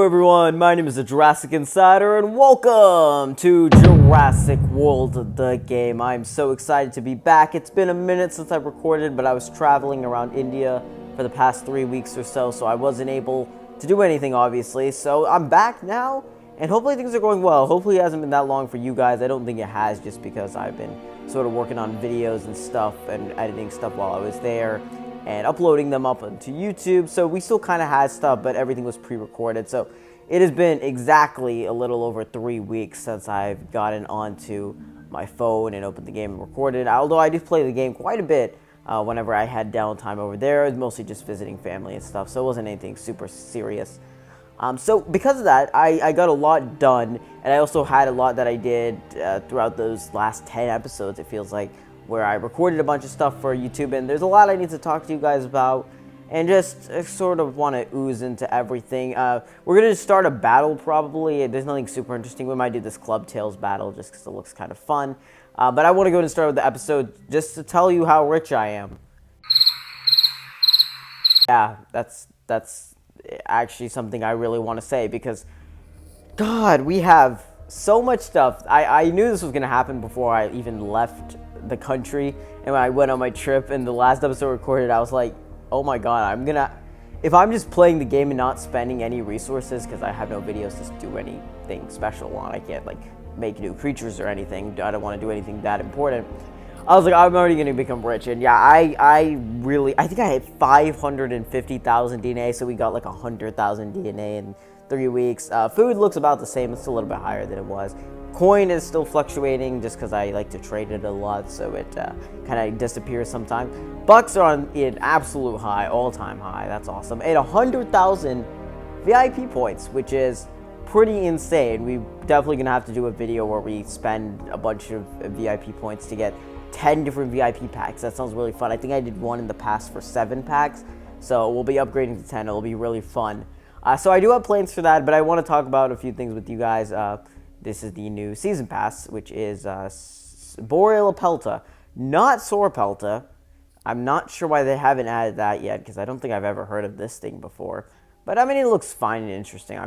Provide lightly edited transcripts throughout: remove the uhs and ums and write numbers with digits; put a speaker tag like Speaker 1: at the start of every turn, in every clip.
Speaker 1: everyone, my name is the Jurassic Insider, and welcome to Jurassic World, the game. I'm so excited to be back. It's been a minute since I recorded, but I was traveling around India for the past 3 weeks or so, so I wasn't able to do anything, obviously. So I'm back now, and hopefully things are going well. Hopefully it hasn't been that long for you guys. I don't think it has, just because I've been sort of working on videos and stuff and editing stuff while I was there and uploading them up onto YouTube. So we still kind of had stuff, but everything was pre-recorded. So it has been exactly a little over 3 weeks since I've gotten onto my phone and opened the game and recorded. Although I did play the game quite a bit whenever I had downtime over there. It was mostly just visiting family and stuff, so it wasn't anything super serious. So because of that, I got a lot done, and I also had a lot that I did throughout those last 10 episodes, it feels like, where I recorded a bunch of stuff for YouTube, and there's a lot I need to talk to you guys about, and just sort of want to ooze into everything. We're going to start a battle, probably. There's nothing super interesting. We might do this Club Tales battle, just because it looks kind of fun. But I want to go ahead and start with the episode, just to tell you how rich I am. Yeah, that's actually something I really want to say, because, God, we have so much stuff. I knew this was going to happen before I even left the country, and when I went on my trip and the last episode recorded, I was like, oh my god, if I'm just playing the game and not spending any resources, because I have no videos to do anything special on, I can't like make new creatures or anything, I don't want to do anything that important, I was like, I'm already going to become rich. And yeah, I think I had 550,000 DNA, so we got like 100,000 DNA in 3 weeks. Food looks about the same, it's a little bit higher than it was. Coin is still fluctuating just because I like to trade it a lot, so it kind of disappears sometimes. Bucks are on an absolute high, all-time high. That's awesome. And 100,000 VIP points, which is pretty insane. We're definitely going to have to do a video where we spend a bunch of VIP points to get 10 different VIP packs. That sounds really fun. I think I did one in the past for 7 packs, so we'll be upgrading to 10. It'll be really fun. So I do have plans for that, but I want to talk about a few things with you guys. This is the new Season Pass, which is Boreal Pelta, not Sorpelta. I'm not sure why they haven't added that yet, because I don't think I've ever heard of this thing before. But I mean, it looks fine and interesting.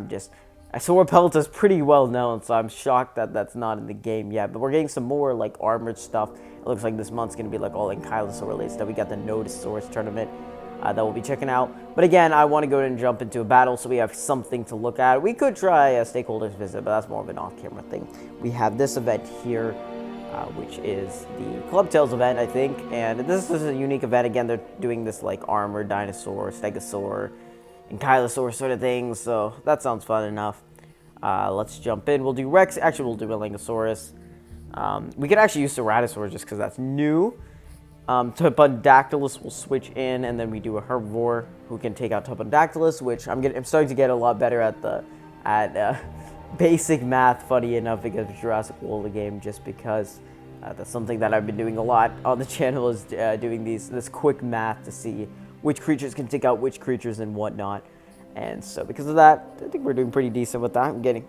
Speaker 1: Sorpelta is pretty well known, so I'm shocked that that's not in the game yet. But we're getting some more like armored stuff. It looks like this month's gonna be like all Ankylosaur related stuff. We got the Nodosaurus tournament that we'll be checking out. But again, I want to go ahead and jump into a battle so we have something to look at. We could try a stakeholders visit, but that's more of an off-camera thing. We have this event here, which is the Club Tales event, I think. And this is a unique event. Again, they're doing this like armored dinosaur, stegosaur, Ankylosaur sort of thing. So that sounds fun enough. Let's jump in. We'll do Rex. Actually, we'll do Melangosaurus. We could actually use Ceratosaurus just because that's new. Tupandactylus will switch in, and then we do a herbivore who can take out Tupandactylus, which I'm starting to get a lot better at basic math, funny enough, because of Jurassic World, the game, just because that's something that I've been doing a lot on the channel, is doing this quick math to see which creatures can take out which creatures and whatnot. And so because of that, I think we're doing pretty decent with that. I'm getting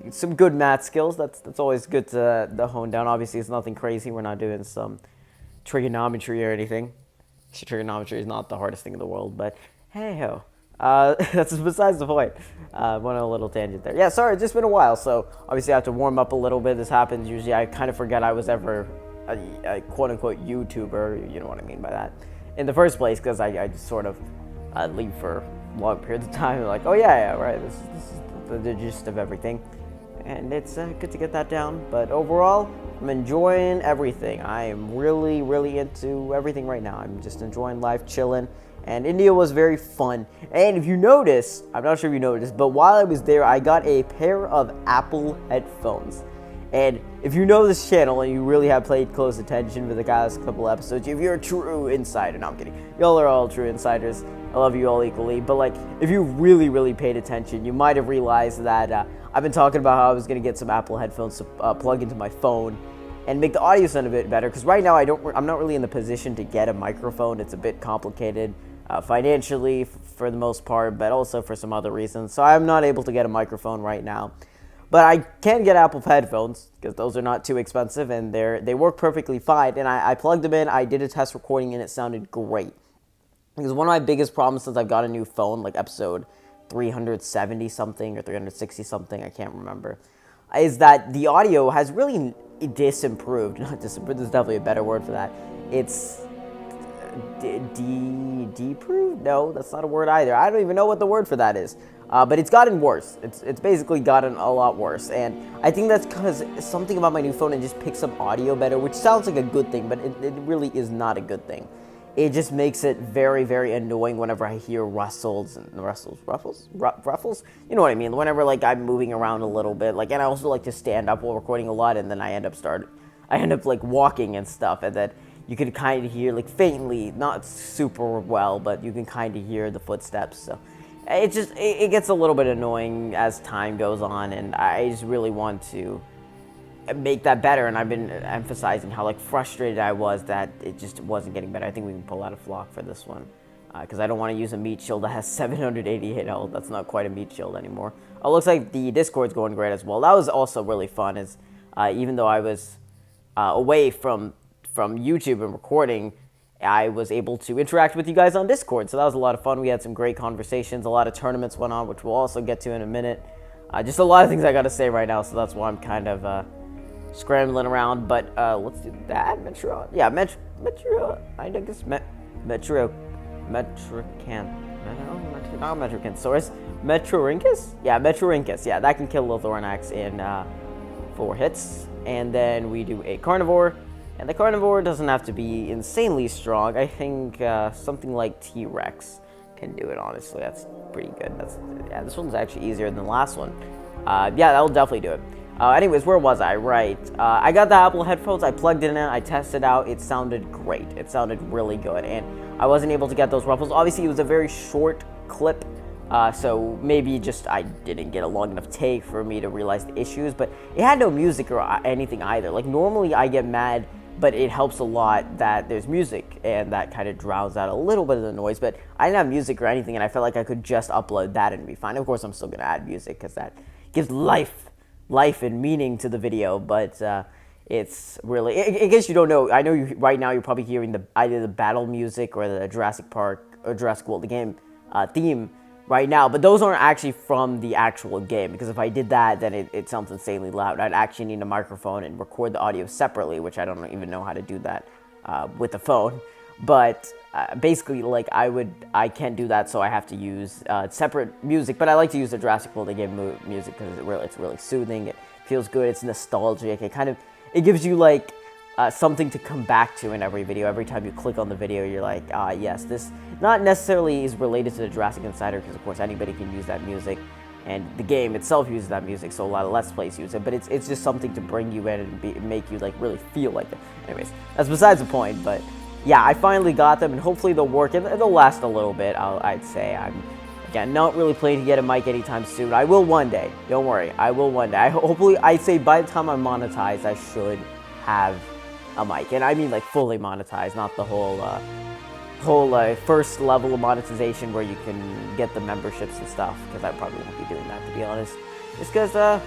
Speaker 1: some good math skills. That's always good to hone down. Obviously, it's nothing crazy. We're not doing some trigonometry or anything. Trigonometry is not the hardest thing in the world, but hey ho. That's besides the point. Went on a little tangent there. Yeah, sorry, it's just been a while, so obviously I have to warm up a little bit. This happens usually. I kind of forget I was ever a quote-unquote YouTuber, you know what I mean by that, in the first place, because I just sort of leave for long periods of time. Like, oh yeah, right, this is the gist of everything. And it's good to get that down, but overall, I'm enjoying everything. I am really, really into everything right now. I'm just enjoying life, chilling, and India was very fun. And if you notice, I'm not sure if you noticed, but while I was there, I got a pair of Apple headphones. And if you know this channel and you really have played close attention for the last couple episodes, if you're a true insider, no, I'm kidding. Y'all are all true insiders. I love you all equally. But like, if you really, really paid attention, you might have realized that I've been talking about how I was going to get some Apple headphones to plug into my phone and make the audio sound a bit better. Because right now, I'm not really in the position to get a microphone. It's a bit complicated financially for the most part, but also for some other reasons. So I'm not able to get a microphone right now. But I can get Apple headphones, because those are not too expensive, and they work perfectly fine. And I plugged them in, I did a test recording, and it sounded great. Because one of my biggest problems since I've got a new phone, like episode 370 something or 360 something, I can't remember, is that the audio has really disimproved. Not disimproved, there's definitely a better word for that. It's deproved? No, that's not a word either. I don't even know what the word for that is. But it's gotten worse. It's basically gotten a lot worse. And I think that's because something about my new phone, it just picks up audio better, which sounds like a good thing, but it really is not a good thing. It just makes it very, very annoying whenever I hear ruffles. You know what I mean? Whenever like I'm moving around a little bit, like, and I also like to stand up while recording a lot, and then I end up like walking and stuff, and then you can kind of hear like faintly, not super well, but you can kind of hear the footsteps. So it gets a little bit annoying as time goes on, and I just really want to make that better. And I've been emphasizing how like frustrated I was that it just wasn't getting better. I think we can pull out a flock for this one, because I don't want to use a meat shield that has 788 health. That's not quite a meat shield anymore. Oh, looks like the Discord's going great as well. That was also really fun, as even though I was away from YouTube and recording, I was able to interact with you guys on Discord, so that was a lot of fun. We had some great conversations, a lot of tournaments went on, which we'll also get to in a minute. Just a lot of things I gotta say right now, so that's why I'm kind of scrambling around, but let's do that. Metro, yeah, Metro, I guess Metrorinkus? Yeah, Metrorinkus, yeah, that can kill Lothornax in 4 hits, and then we do a Carnivore. And the Carnivore doesn't have to be insanely strong. I think something like T-Rex can do it, honestly. That's pretty good. This one's actually easier than the last one. Yeah, that'll definitely do it. Anyways, where was I? Right. I got the Apple headphones. I plugged it in. I tested out. It sounded great. It sounded really good. And I wasn't able to get those ruffles. Obviously, it was a very short clip. So maybe just I didn't get a long enough take for me to realize the issues. But it had no music or anything either. Like, normally I get mad, but it helps a lot that there's music, and that kind of drowns out a little bit of the noise. But I didn't have music or anything, and I felt like I could just upload that and be fine. Of course, I'm still going to add music because that gives life and meaning to the video. But it's really, in case you don't know, I know right now you're probably hearing either the battle music or the Jurassic Park or Jurassic World, the game theme right now, but those aren't actually from the actual game, because if I did that, then it sounds insanely loud. I'd actually need a microphone and record the audio separately, which I don't even know how to do that with the phone. But basically, like, I can't do that, so I have to use separate music. But I like to use the Jurassic World game music because it's really soothing. It feels good. It's nostalgic. It gives you like something to come back to in every video. Every time you click on the video, you're like, yes, this not necessarily is related to the Jurassic Insider, because of course anybody can use that music, and the game itself uses that music, so a lot of Let's Plays use it, but it's just something to bring you in and make you like really feel like it. Anyways, that's besides the point. But yeah, I finally got them, and hopefully they'll work, and they'll last a little bit. I'd say. I'm, again, not really planning to get a mic anytime soon. I will one day. Don't worry, I will one day. Hopefully, I'd say by the time I'm monetized, I should have a mic, and I mean like fully monetized, not the whole first level of monetization where you can get the memberships and stuff, because I probably won't be doing that, to be honest. Just because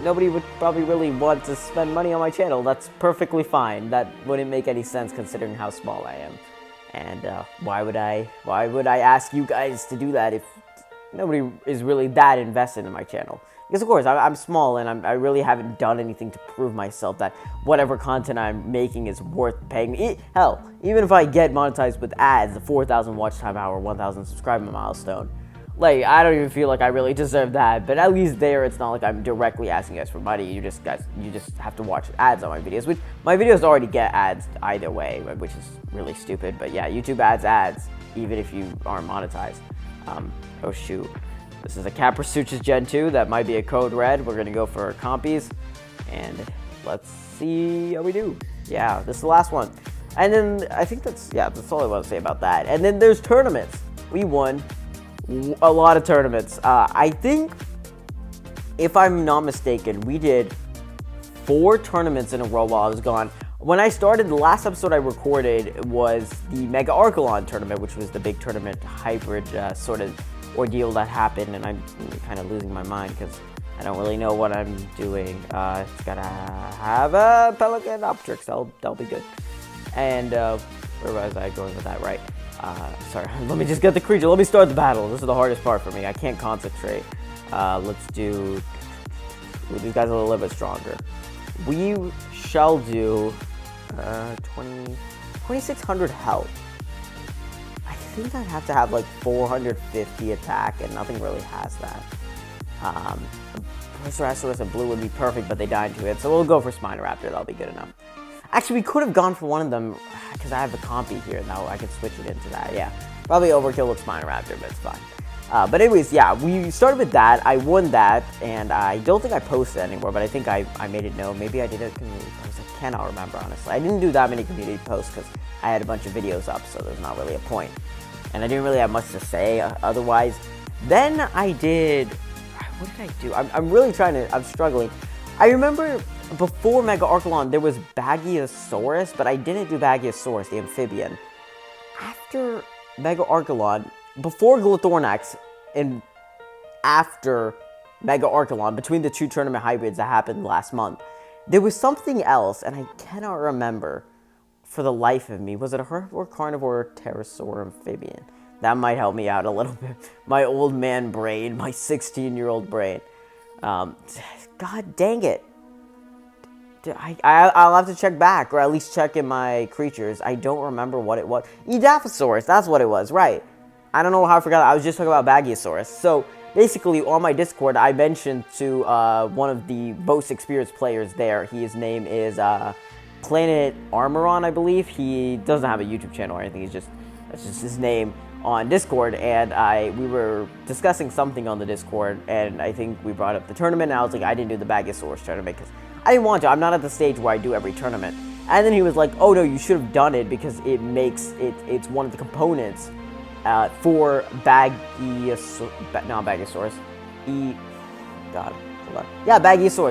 Speaker 1: nobody would probably really want to spend money on my channel. That's perfectly fine. That wouldn't make any sense considering how small I am, and why would I ask you guys to do that if nobody is really that invested in my channel? Because, of course, I'm small, and I really haven't done anything to prove myself that whatever content I'm making is worth paying me. Hell, even if I get monetized with ads, the 4,000 watch time hour, 1,000 subscriber milestone, like, I don't even feel like I really deserve that. But at least there, it's not like I'm directly asking you guys for money. You just have to watch ads on my videos, which my videos already get ads either way, which is really stupid. But yeah, YouTube ads, even if you aren't monetized. Oh, shoot. This is a Caprasuchus Gen 2. That might be a code red. We're going to go for compies. And let's see how we do. Yeah, this is the last one. And then I think that's all I want to say about that. And then there's tournaments. We won a lot of tournaments. I think, if I'm not mistaken, we did 4 tournaments in a row while I was gone. When I started, the last episode I recorded was the Mega Archelon tournament, which was the big tournament hybrid sort of ordeal that happened, and I'm kind of losing my mind because I don't really know what I'm doing. It's gotta have a Pelican Optrix. That'll be good. And where was I going with that? Right. Sorry, let me just get the creature. Let me start the battle. This is the hardest part for me. I can't concentrate. Let's do... Ooh, these guys are a little bit stronger. We shall do 2,600 health. I think I'd have to have like 450 attack, and nothing really has that. Brachiosaurus and blue would be perfect, but they died to it, so we'll go for Spinoraptor. That'll be good enough. Actually, we could have gone for one of them, because I have the compy here now. I could switch it into that, yeah. Probably overkill with Spinoraptor, but it's fine. But anyways, yeah, we started with that. I won that, and I don't think I posted anymore, but I think I made it known. Maybe I did a community post. I cannot remember, honestly. I didn't do that many community posts because I had a bunch of videos up, so there's not really a point. And I didn't really have much to say otherwise. Then I did... What did I do? I'm really trying to... I'm struggling. I remember before Mega Archelon, there was Bagiosaurus, but I didn't do Bagiosaurus, the amphibian. After Mega Archelon, before Glithornax, and after Mega Archelon, between the two tournament hybrids that happened last month, there was something else, and I cannot remember for the life of me. Was it a herbivore, carnivore, or pterosaur amphibian? That might help me out a little bit. My old man brain, my 16-year-old brain. God dang it. I'll have to check back, or at least check in my creatures. I don't remember what it was. Edaphosaurus, that's what it was, right. I don't know how I forgot. I was just talking about Bagiosaurus. So, basically, on my Discord, I mentioned to one of the most experienced players there. His name is Planet Armoron, I believe. He doesn't have a YouTube channel or anything. That's just his name on Discord. And we were discussing something on the Discord, and I think we brought up the tournament. And I was like, I didn't do the Bagiosaurus tournament because I didn't want to. I'm not at the stage where I do every tournament. And then he was like, oh no, you should have done it because it makes it's one of the components for Bagiosaurus.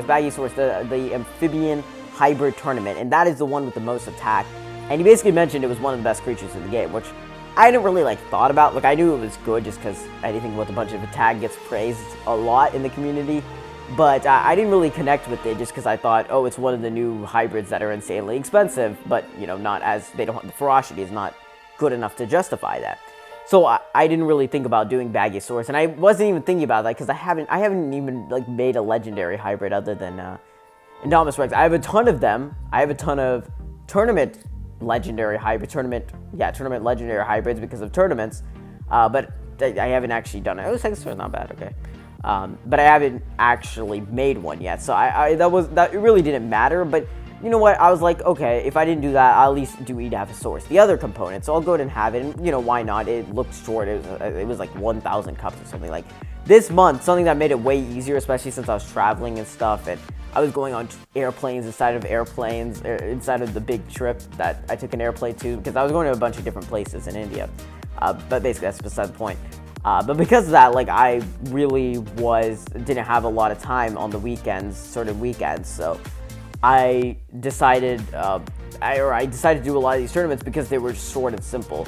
Speaker 1: Bagiosaurus, the amphibian hybrid tournament, and that is the one with the most attack. And he basically mentioned it was one of the best creatures in the game, which I didn't really thought about. Like, I knew it was good just because anything with a bunch of attack gets praised a lot in the community. But I didn't really connect with it just because I thought, oh, it's one of the new hybrids that are insanely expensive, but, you know, they don't have the ferocity is not good enough to justify that. So I didn't really think about doing Bagiosaurus, and I wasn't even thinking about that because I haven't even made a legendary hybrid other than Indominus Rex. I have a ton of them. I have a ton of tournament legendary legendary hybrids because of tournaments, but I haven't actually done it. Oh, Stegosaurus not bad, okay. But I haven't actually made one yet, so that really didn't matter. But you know what? I was like, okay, if I didn't do that, I'll at least do Edaphosaurus, the other component. So I'll go ahead and have it, and you know, why not? It looked short. It was like 1,000 cups or something. Like this month, something that made it way easier, especially since I was traveling and stuff, and I was going on airplanes inside of the big trip that I took an airplane to, because I was going to a bunch of different places in India. But basically, that's beside the point. But because of that, like, I really didn't have a lot of time on the weekends, certain weekends, so I decided to do a lot of these tournaments because they were short and simple.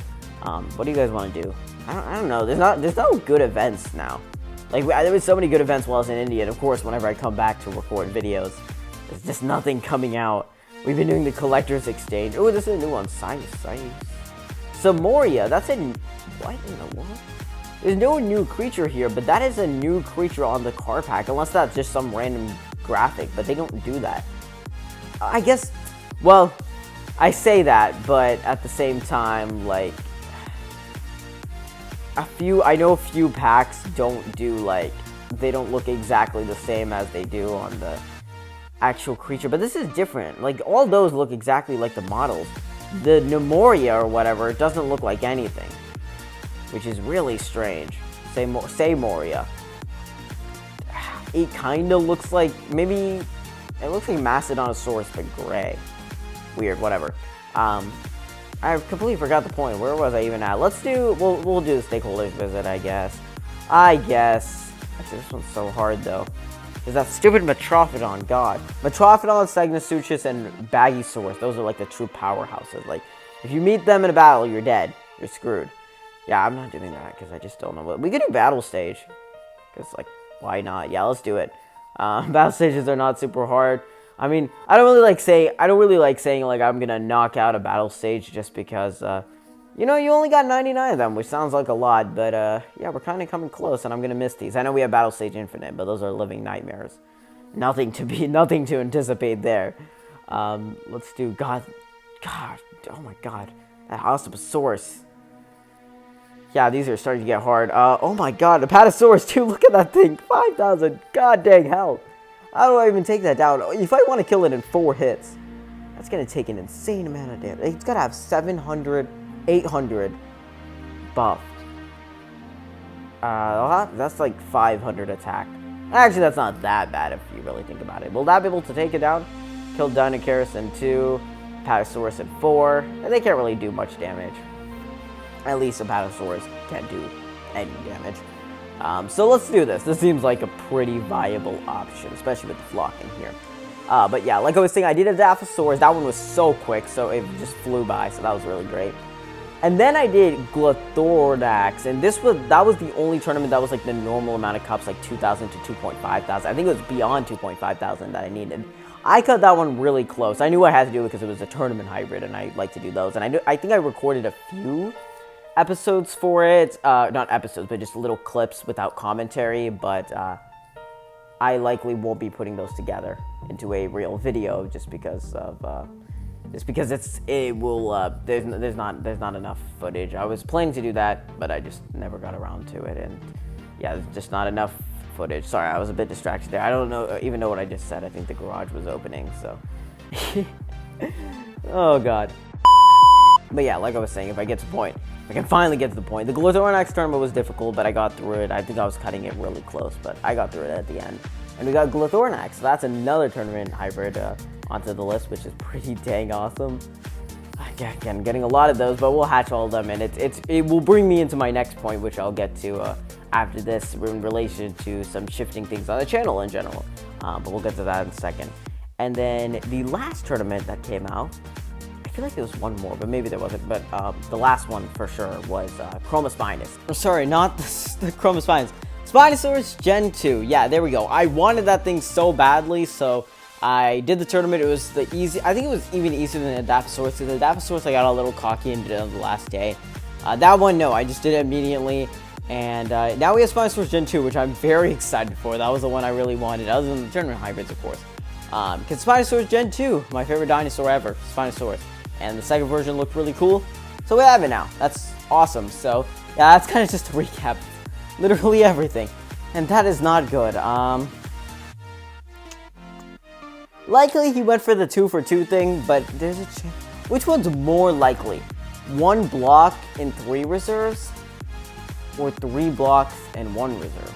Speaker 1: What do you guys want to do? I don't know. There's no good events now. Like, there was so many good events while I was in India, and of course, whenever I come back to record videos, there's just nothing coming out. We've been doing the Collector's Exchange. Oh, this is a new one. Samoria. That's what in the world? There's no new creature here, but that is a new creature on the card pack, unless that's just some random graphic, but they don't do that. I guess, well, I say that, but at the same time, like, I know a few packs don't do, like, they don't look exactly the same as they do on the actual creature, but this is different. Like, all those look exactly like the models. The Nemoria or whatever, it doesn't look like anything, which is really strange. Moria. It kind of looks like, maybe, it looks like Mastodontosaurus, but gray. Weird, whatever. I completely forgot the point. Where was I even at? We'll do the stakeholders visit, I guess. Actually, this one's so hard, though. Is that stupid Metrophodon, God. Metrophodon, Stegosaurus, and Bagiosaurus, those are like the true powerhouses. Like, if you meet them in a battle, you're dead. You're screwed. Yeah, I'm not doing that because I just don't know what. We could do battle stage. Because, like, why not? Yeah, let's do it. Battle stages are not super hard. I mean, I don't really like saying like I'm gonna knock out a battle stage just because, you You know, you only got 99 of them, which sounds like a lot, but yeah, we're kind of coming close, and I'm gonna miss these. I know we have Battle Stage Infinite, but those are living nightmares. Nothing to anticipate there. Let's do God, oh my God, that Osteosaurus. Yeah, these are starting to get hard. Oh my God, the Apatosaurus too. Look at that thing, 5,000. God dang hell. How do I even take that down? If I want to kill it in 4 hits, that's gonna take an insane amount of damage. It's gotta have 700, 800 buffed. That's like 500 attack. Actually, that's not that bad if you really think about it. Will that be able to take it down? Kill Dinosaurus in 2, Apatosaurus in 4, and they can't really do much damage. At least Apatosaurus can't do any damage. So let's do this. This seems like a pretty viable option, especially with the flock in here. But yeah, like I was saying, I did a Dilophosaurus. That one was so quick, so it just flew by, so that was really great. And then I did Glothorax, and that was the only tournament that was like the normal amount of cups, like 2,000 to 2.5 thousand. I think it was beyond 2.5 thousand that I needed. I cut that one really close. I knew I had to do it because it was a tournament hybrid, and I like to do those. And I think I recorded a few episodes for it. Not episodes, but just little clips without commentary. But I likely won't be putting those together into a real video just because there's not enough footage. I was planning to do that, but I just never got around to it, and yeah, there's just not enough footage. Sorry, I was a bit distracted there. I don't even know what I just said. I think the garage was opening, so oh God. But yeah, like I was saying, if I get to the point, I can finally get to the point. The Glothorax tournament was difficult, but I got through it. I think I was cutting it really close, but I got through it at the end. And we got Glothorax, so that's another tournament hybrid onto the list, which is pretty dang awesome. Again, getting a lot of those, but we'll hatch all of them, and it will bring me into my next point, which I'll get to after this in relation to some shifting things on the channel in general. But we'll get to that in a second. And then the last tournament that came out, I feel like there was one more, but maybe there wasn't. But the last one for sure was Chromospinus. Or sorry, not the Chromospinus. Spinosaurus Gen 2. Yeah, there we go. I wanted that thing so badly, so I did the tournament. It was I think it was even easier than the Dilophosaurus. The Dilophosaurus, I got a little cocky and did it on the last day. That one, no, I just did it immediately. And now we have Spinosaurus Gen 2, which I'm very excited for. That was the one I really wanted, other than the tournament hybrids, of course. Because Spinosaurus Gen 2, my favorite dinosaur ever, Spinosaurus. And the second version looked really cool. So we have it now. That's awesome. So, yeah, that's kind of just a recap. Literally everything. And that is not good. Likely he went for the 2 for 2 thing, but there's a chance. Which one's more likely? 1 block and 3 reserves? Or 3 blocks and 1 reserve?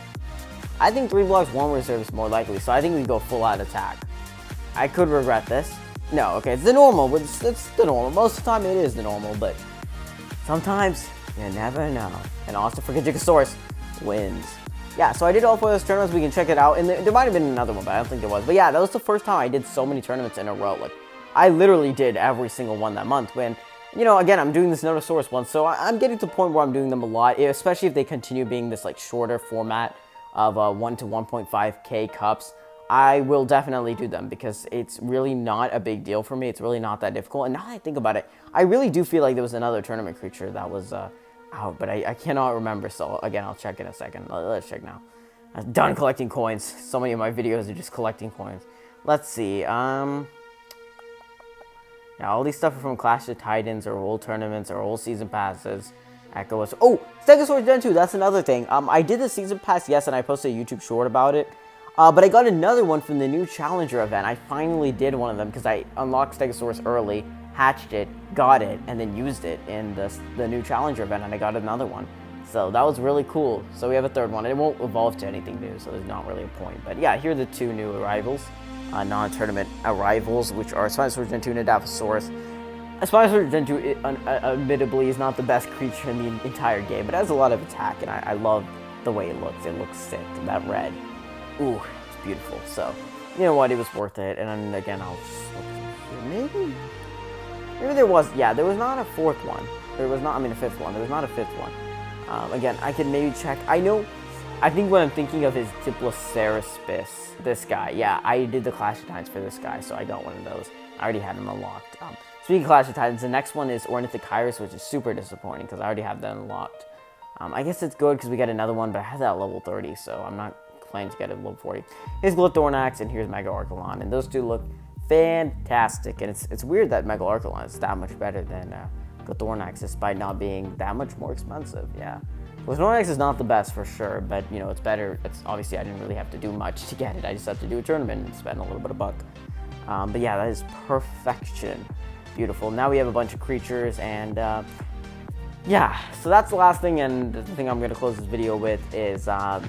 Speaker 1: I think 3 blocks, 1 reserve is more likely, so I think we go full out attack. I could regret this. No, okay, it's the normal, but it's the normal. Most of the time it is the normal, but sometimes you never know. And also for Giganotosaurus wins. Yeah, so I did all 4 of those tournaments. We can check it out. And there might have been another one, but I don't think there was. But yeah, that was the first time I did so many tournaments in a row. Like, I literally did every single one that month. When, you know, again, I'm doing this Notosaurus one, so I'm getting to the point where I'm doing them a lot, especially if they continue being this, like, shorter format of 1 to 1.5K cups. I will definitely do them because it's really not a big deal for me. It's really not that difficult. And now that I think about it, I really do feel like there was another tournament creature that was out, but I cannot remember. So again, I'll check in a second. Let's check now. I'm done collecting coins. So many of my videos are just collecting coins. Let's see. Yeah, all these stuff are from Clash of Titans or old tournaments or old season passes. Echo was Stegosaurus Gen 2. That's another thing. I did the season pass, yes, and I posted a YouTube short about it. But I got another one from the new Challenger event. I finally did one of them because I unlocked Stegosaurus early, hatched it, got it, and then used it in the new Challenger event, and I got another one. So that was really cool. So we have a third one. It won't evolve to anything new, so there's not really a point. But yeah, here are the 2 new arrivals, non-tournament arrivals, which are Spinosaurus Gen 2 and Dilophosaurus. Spinosaurus Gen 2, admittedly, is not the best creature in the entire game, but it has a lot of attack, and I love the way it looks. It looks sick, that red. Ooh, it's beautiful. So, you know what? It was worth it. And then again, I'll just look here. Maybe there was. Yeah, there was not a 4th one. There was not. I mean, a 5th one. There was not a 5th one. Again, I can maybe check. I think what I'm thinking of is Diploceraspis. This guy. Yeah, I did the Clash of Titans for this guy, so I got one of those. I already had him unlocked. speaking of Clash of Titans, the next one is Ornithopyrus, which is super disappointing because I already have that unlocked. I guess it's good because we get another one, but I have that at level 30, so I'm not planning to get it at level 40. Here's Glithornax, and here's Mega Archelon, and those two look fantastic. And it's weird that Mega Archelon is that much better than Glithornax, despite not being that much more expensive. Yeah, Glithornax is not the best for sure, but you know, it's better. It's obviously, I didn't really have to do much to get it. I just have to do a tournament and spend a little bit of buck. But yeah, that is perfection. Beautiful. Now we have a bunch of creatures, and yeah, so that's the last thing, and the thing I'm going to close this video with is I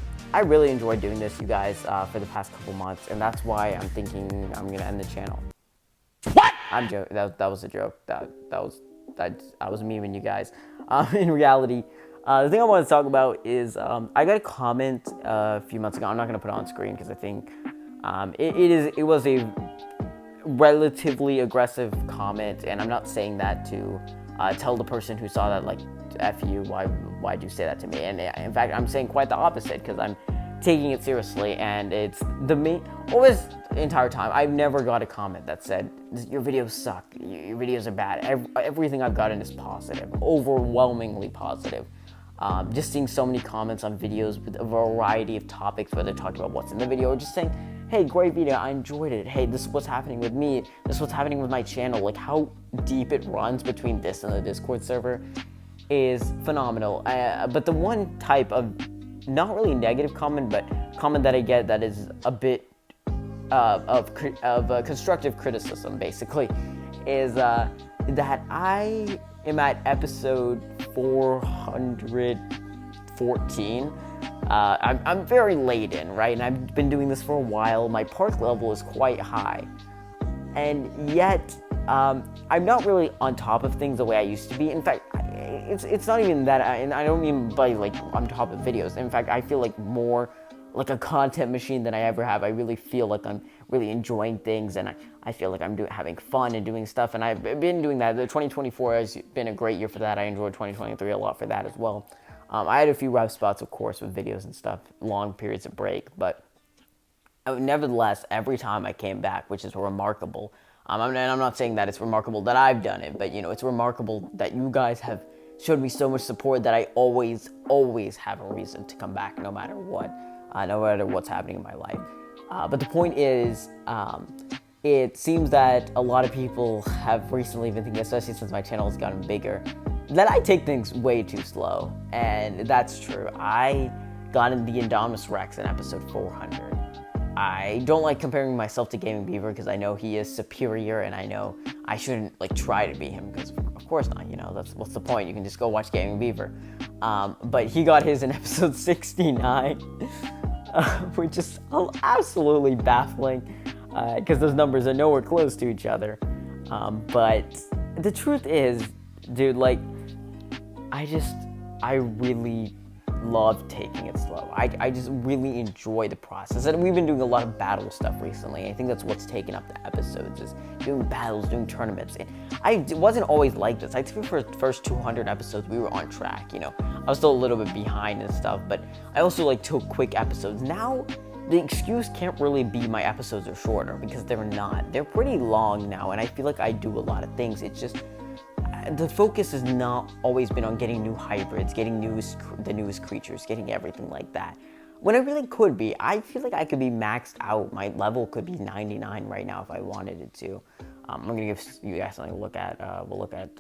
Speaker 1: really enjoyed doing this, you guys, for the past couple months, and that's why I'm thinking I'm going to end the channel. What? I'm joking. That was a joke. I was memeing you guys. In reality, the thing I want to talk about is I got a comment a few months ago. I'm not going to put it on screen because I think it was a relatively aggressive comment, and I'm not saying that to tell the person who saw that, like, F you, why'd you say that to me? And in fact, I'm saying quite the opposite, because I'm taking it seriously, and it's always the entire time, I've never got a comment that said, your videos suck, your videos are bad. Everything I've gotten is positive, overwhelmingly positive. Just seeing so many comments on videos with a variety of topics, whether talking about what's in the video or just saying, hey, great video, I enjoyed it. Hey, this is what's happening with me. This is what's happening with my channel. Like, how deep it runs between this and the Discord server is phenomenal. But the one type of, not really negative comment, but comment that I get that is a bit of constructive criticism, basically, is that I am at episode 414. I'm very late in, right? And I've been doing this for a while. My park level is quite high. And yet, I'm not really on top of things the way I used to be. In fact, it's not even that, and I don't mean by, like, on top of videos. In fact, I feel like more like a content machine than I ever have. I really feel like I'm really enjoying things, and I feel like I'm having fun and doing stuff, and I've been doing that. The 2024 has been a great year for that. I enjoyed 2023 a lot for that as well. I had a few rough spots, of course, with videos and stuff, long periods of break, but nevertheless, every time I came back, which is remarkable, and I'm not saying that it's remarkable that I've done it, but, you know, it's remarkable that you guys have showed me so much support that I always have a reason to come back, no matter what, no matter what's happening in my life. But the point is, it seems that a lot of people have recently been thinking, especially since my channel has gotten bigger, that I take things way too slow, and that's true. I got in the Indominus Rex in episode 400. I don't like comparing myself to Gaming Beaver because I know he is superior, and I know I shouldn't, like, try to be him because of course not, you know, what's the point? You can just go watch Gaming Beaver. But he got his in episode 69, which is absolutely baffling because those numbers are nowhere close to each other. But the truth is, dude, like, I really love taking it slow. I just really enjoy the process, and we've been doing a lot of battle stuff recently. I think that's what's taken up the episodes, is doing battles, doing tournaments. And it wasn't always like this. I think for the first 200 episodes we were on track, you know. I was still a little bit behind and stuff, but I also like took quick episodes. Now the excuse can't really be my episodes are shorter, because they're not. They're pretty long now, and I feel like I do a lot of things. It's just the focus has not always been on getting new hybrids, getting the newest creatures, getting everything like that. When it really could be. I feel like I could be maxed out. My level could be 99 right now if I wanted it to. I'm gonna give you guys something to look at. We'll look at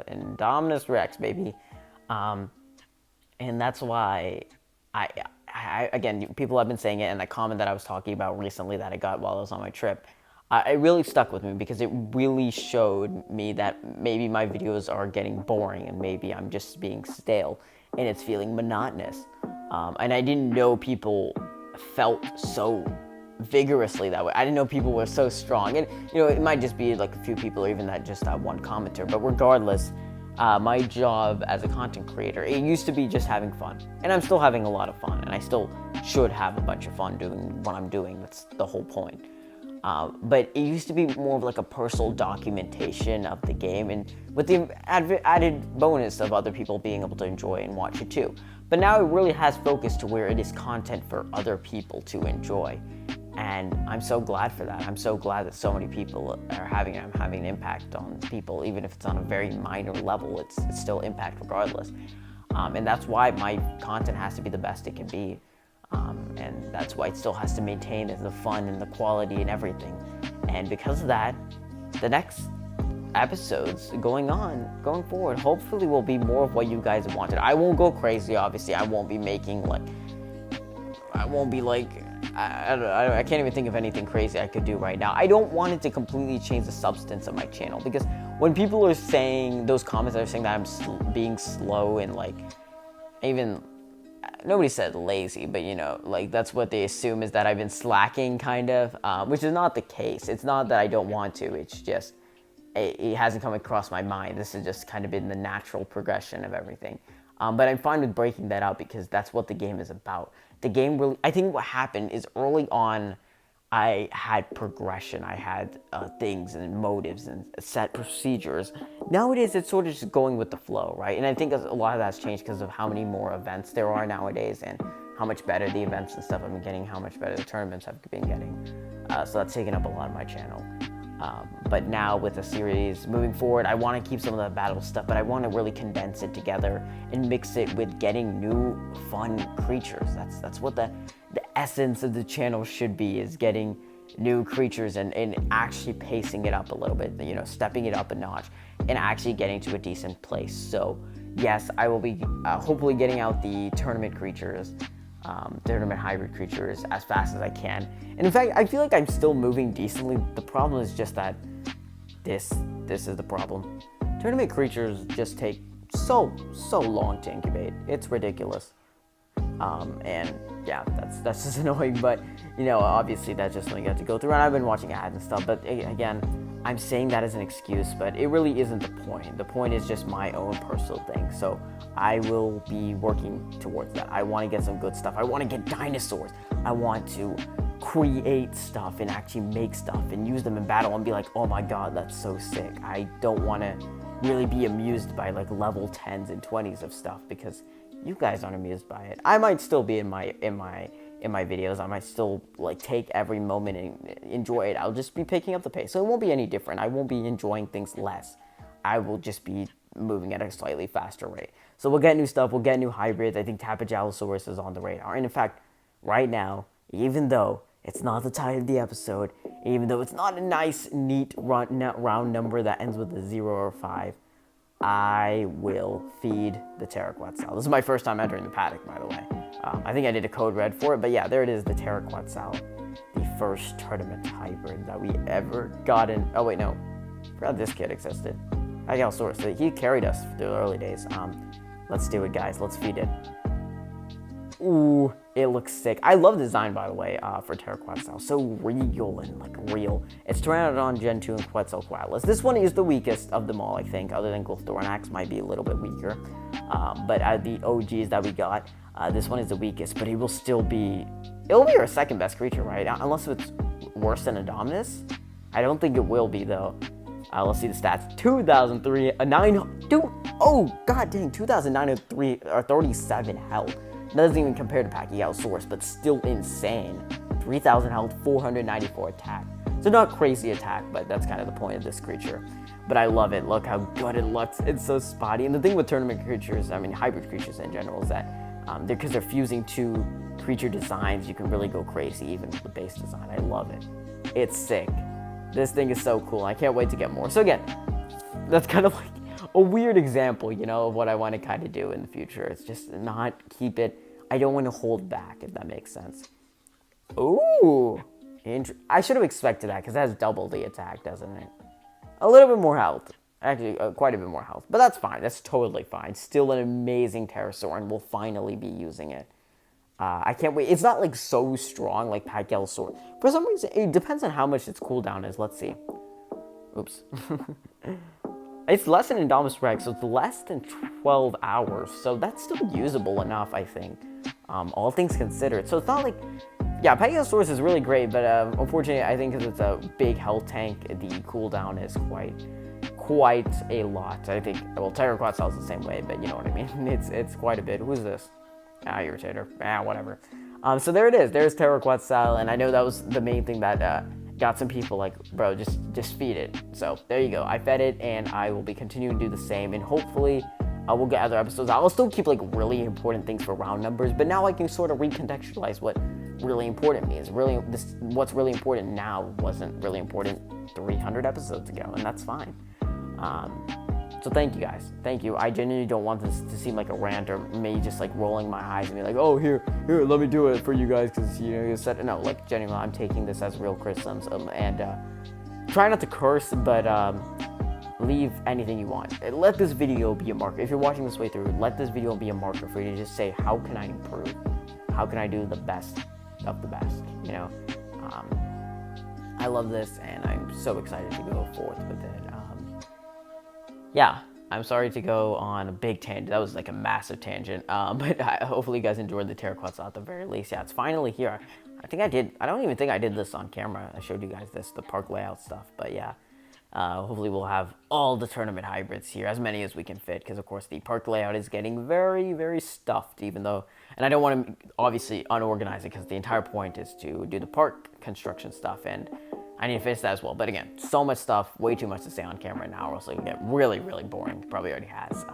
Speaker 1: Indominus Rex, baby. And that's why I again, people have been saying it, and the comment that I was talking about recently that I got while I was on my trip, it really stuck with me because it really showed me that maybe my videos are getting boring and maybe I'm just being stale and it's feeling monotonous. And I didn't know people felt so vigorously that way. I didn't know people were so strong. And, you know, it might just be like a few people or even that one commenter. But regardless, my job as a content creator, it used to be just having fun. And I'm still having a lot of fun. And I still should have a bunch of fun doing what I'm doing. That's the whole point. But it used to be more of like a personal documentation of the game, and with the added bonus of other people being able to enjoy and watch it too. But now it really has focused to where it is content for other people to enjoy. And I'm so glad for that. I'm so glad that so many people are having an impact on people, even if it's on a very minor level. It's still impact regardless. And that's why my content has to be the best it can be. And that's why it still has to maintain the fun and the quality and everything. And because of that, the next episodes going forward, hopefully will be more of what you guys wanted. I won't go crazy, obviously. I won't be I can't even think of anything crazy I could do right now. I don't want it to completely change the substance of my channel, because when people are saying, those comments are saying that I'm being slow and even, nobody said lazy, but that's what they assume, is that I've been slacking kind of, which is not the case. It's not that I don't want to, it's just, it hasn't come across my mind. This has just kind of been the natural progression of everything. But I'm fine with breaking that out, because that's what the game is about. The game really, I think what happened is early on, I had progression. I had things and motives and set procedures. Nowadays, it's sort of just going with the flow, right? And I think a lot of that's changed because of how many more events there are nowadays, and how much better the events and stuff I've been getting, how much better the tournaments I've been getting. So that's taken up a lot of my channel. But now with the series moving forward, I want to keep some of the battle stuff, but I want to really condense it together and mix it with getting new fun creatures. That's what the essence of the channel should be, is getting new creatures and actually pacing it up a little bit, stepping it up a notch and actually getting to a decent place. So yes, I will be hopefully getting out the tournament creatures, tournament hybrid creatures as fast as I can. And in fact, I feel like I'm still moving decently. The problem is just that this is the problem. Tournament creatures just take so long to incubate. It's ridiculous. And yeah, that's just annoying, but obviously that's just something you have to go through, and I've been watching ads and stuff, but again, I'm saying that as an excuse, but it really isn't the point. The point is just my own personal thing. So I will be working towards that. I want to get some good stuff. I want to get dinosaurs. I want to create stuff and actually make stuff and use them in battle and be like, oh my god, that's so sick. I don't want to really be amused by level 10s and 20s of stuff, because you guys aren't amused by it. I might still be in my videos. I might still take every moment and enjoy it. I'll just be picking up the pace, so it won't be any different. I won't be enjoying things less. I will just be moving at a slightly faster rate. So we'll get new stuff. We'll get new hybrids. I think Tapajalosaurus is on the radar. And in fact, right now, even though it's not the title of the episode, even though it's not a nice, neat round number that ends with a 0 or 5, I will feed the Terraquetzal. This is my first time entering the paddock, by the way. I think I did a code red for it, but yeah, there it is, the Terraquetzal. The first tournament hybrid that we ever got in. Oh wait, no. I forgot this kid existed. Allosaurus. He carried us through the early days. Let's do it, guys. Let's feed it. Ooh, it looks sick. I love the design, by the way, for Terraquetzal. So real and real. It's Pteranodon Gen 2 and Quetzalcoatlus. This one is the weakest of them all, I think, other than Glyphthorax might be a little bit weaker. But out of the OGs that we got, this one is the weakest, but it'll be our second best creature, right? Unless it's worse than Indominus. I don't think it will be, though. Let's see the stats. 2003, 2009 or 37 health. Doesn't even compare to Pachycelosaurus, but still insane. 3,000 health, 494 attack. So not crazy attack, but that's kind of the point of this creature. But I love it. Look how good it looks. It's so spotty. And the thing with tournament creatures, hybrid creatures in general, is that because they're fusing two creature designs, you can really go crazy even with the base design. I love it. It's sick. This thing is so cool. I can't wait to get more. So again, that's kind of a weird example, of what I want to kind of do in the future. It's just not keep it. I don't want to hold back, if that makes sense. Ooh. I should have expected that, because it has double the attack, doesn't it? A little bit more health. Actually, quite a bit more health. But that's fine. That's totally fine. Still an amazing pterosaur, and we'll finally be using it. I can't wait. It's not so strong like Pachycelosaurus. For some reason, it depends on how much its cooldown is. Let's see. Oops. It's less than Indominus Rex, so it's less than 12 hours. So that's still usable enough, I think. All things considered. So it's not yeah, Pachycelosaurus is really great, but unfortunately, I think because it's a big health tank, the cooldown is quite a lot. I think, well, Terraquetzal is the same way, but you know what I mean. It's quite a bit. Who's this? Irritator. Whatever. So there it is. There's Terror Quetzal, and I know that was the main thing that got some people like, bro, just feed it. So there you go. I fed it, and I will be continuing to do the same, and hopefully we'll get other episodes. I'll still keep like really important things for round numbers, but now I can sort of recontextualize what really important means. What's really important now wasn't really important 300 episodes ago, and that's fine. So thank you guys. Thank you. I genuinely don't want this to seem like a rant or me just like rolling my eyes and be like, oh, here, let me do it for you guys because you said no. Like genuinely, I'm taking this as real criticisms and try not to curse, but leave anything you want. Let this video be a marker. If you're watching this way through, let this video be a marker for you to just say, how can I improve? How can I do the best of the best? You know, I love this and I'm so excited to go forth with it. Yeah, I'm sorry to go on a big tangent. That was like a massive tangent. But hopefully you guys enjoyed the Terror Quetzal at the very least. Yeah, it's finally here. I don't even think I did this on camera. I showed you guys the park layout stuff. But yeah, hopefully we'll have all the tournament hybrids here, as many as we can fit. Because of course the park layout is getting very, very stuffed, even though, and I don't want to obviously unorganize it because the entire point is to do the park construction stuff, and I need to finish that as well. But again, so much stuff, way too much to say on camera now, or else it'll get really, really boring. Probably already has.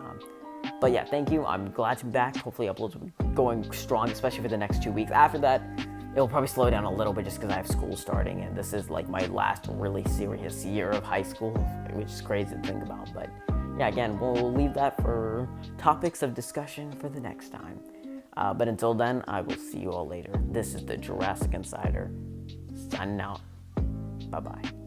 Speaker 1: But yeah, thank you. I'm glad to be back. Hopefully uploads will be going strong, especially for the next 2 weeks. After that, it'll probably slow down a little bit just because I have school starting, and this is like my last really serious year of high school, which is crazy to think about. But yeah, again, we'll leave that for topics of discussion for the next time. But until then, I will see you all later. This is the Jurassic Insider, signing out. Bye-bye.